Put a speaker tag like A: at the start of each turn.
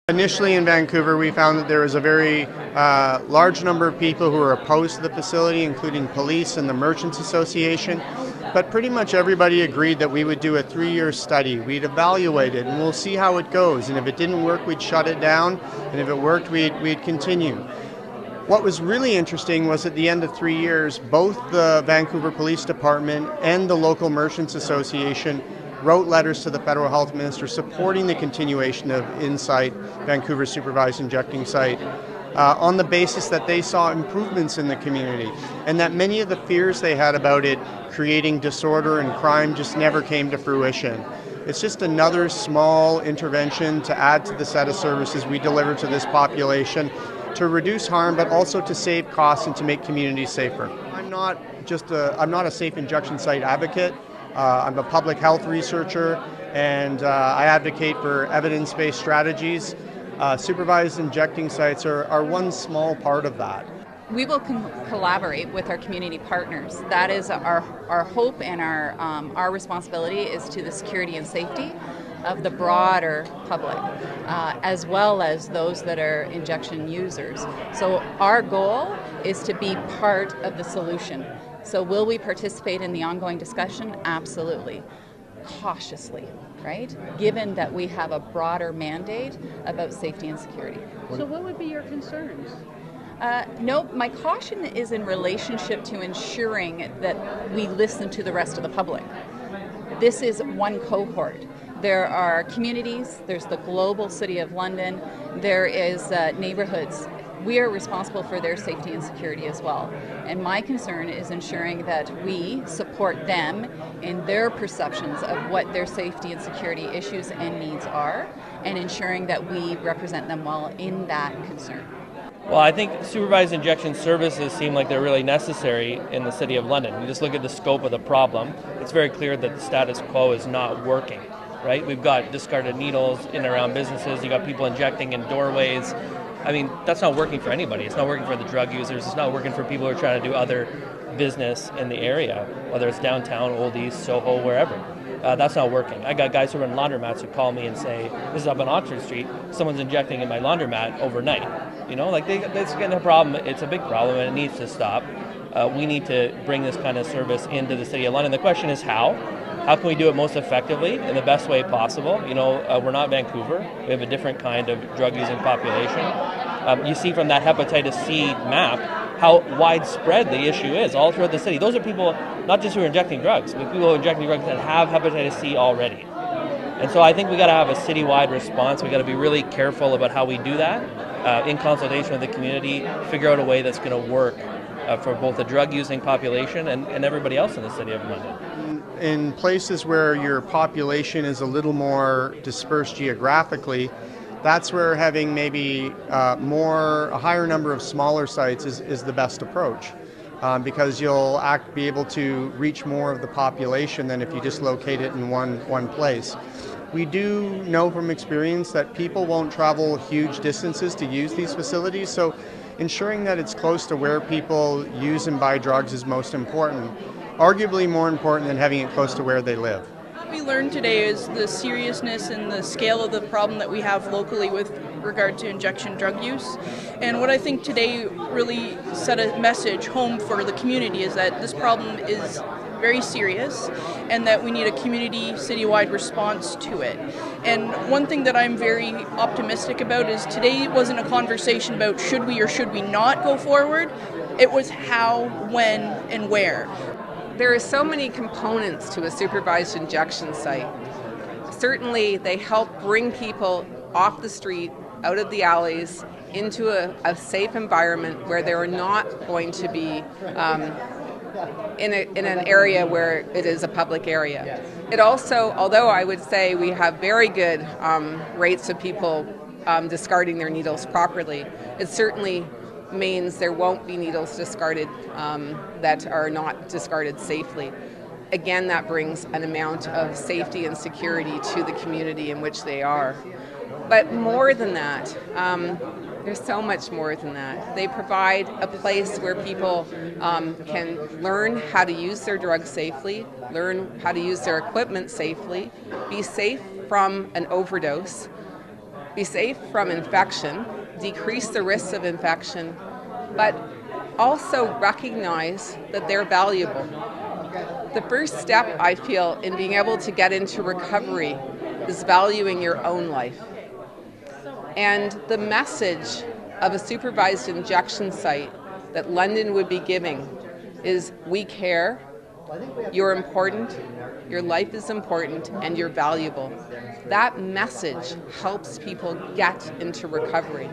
A: Initially in Vancouver, we found that there was a very large number of people who were opposed to the facility, including police and the Merchants Association. But pretty much everybody agreed that we would do a 3-year study. We'd evaluate it and we'll see how it goes. And if it didn't work, we'd shut it down. And if it worked, we'd continue. What was really interesting was at the end of 3 years, both the Vancouver Police Department and the local Merchants Association wrote letters to the federal health minister supporting the continuation of InSite, Vancouver's supervised injecting site, on the basis that they saw improvements in the community and that many of the fears they had about it creating disorder and crime just never came to fruition. It's just another small intervention to add to the set of services we deliver to this population to reduce harm, but also to save costs and to make communities safer. I'm not a safe injection site advocate. I'm a public health researcher, and I advocate for evidence-based strategies. Supervised injecting sites are one small part of that.
B: We will collaborate with our community partners. That is our hope, and our responsibility is to the security and safety of the broader public, as well as those that are injection users. So our goal is to be part of the solution. So will we participate in the ongoing discussion? Absolutely. Cautiously, right? Given that we have a broader mandate about safety and security.
C: So what would be your concerns?
B: No, my caution is in relationship to ensuring that we listen to the rest of the public. This is one cohort. There are communities, there's the global city of London, there is neighborhoods. We are responsible for their safety and security as well. And my concern is ensuring that we support them in their perceptions of what their safety and security issues and needs are, and ensuring that we represent them well in that concern.
D: Well, I think supervised injection services seem like they're really necessary in the City of London. You just look at the scope of the problem, it's very clear that the status quo is not working, right? We've got discarded needles in and around businesses, you got people injecting in doorways. I mean, that's not working for anybody. It's not working for the drug users. It's not working for people who are trying to do other business in the area, whether it's downtown, Old East, Soho, wherever. That's not working. I got guys who run laundromats who call me and say, this is up on Oxford Street, someone's injecting in my laundromat overnight. You know, like that's getting a problem. It's a big problem and it needs to stop. We need to bring this kind of service into the City of London. The question is how? How can we do it most effectively in the best way possible? You know, we're not Vancouver. We have a different kind of drug-using population. You see from that hepatitis C map how widespread the issue is all throughout the city. Those are people not just who are injecting drugs, but people who are injecting drugs that have hepatitis C already. And so I think we got to have a citywide response. We got to be really careful about how we do that in consultation with the community, figure out a way that's going to work for both the drug-using population and everybody else in the City of London.
A: In places where your population is a little more dispersed geographically, that's where having maybe a higher number of smaller sites is the best approach, because you'll be able to reach more of the population than if you just locate it in one place. We do know from experience that people won't travel huge distances to use these facilities, so ensuring that it's close to where people use and buy drugs is most important, arguably more important than having it close to where they live.
C: What we learned today is the seriousness and the scale of the problem that we have locally with regard to injection drug use. And what I think today really set a message home for the community is that this problem is very serious and that we need a community citywide response to it. And one thing that I'm very optimistic about is today wasn't a conversation about should we or should we not go forward. It was how, when, and where.
E: There are so many components to a supervised injection site. Certainly they help bring people off the street, out of the alleys, into a safe environment where they're not going to be in an area where it is a public area. It also, although I would say we have very good rates of people discarding their needles properly, it certainly means there won't be needles discarded that are not discarded safely. Again, that brings an amount of safety and security to the community in which they are. But more than that, there's so much more than that. They provide a place where people can learn how to use their drugs safely, learn how to use their equipment safely, be safe from an overdose, be safe from infection, decrease the risks of infection, but also recognize that they're valuable. The first step, I feel, in being able to get into recovery is valuing your own life. And the message of a supervised injection site that London would be giving is, we care, you're important, your life is important, and you're valuable. That message helps people get into recovery.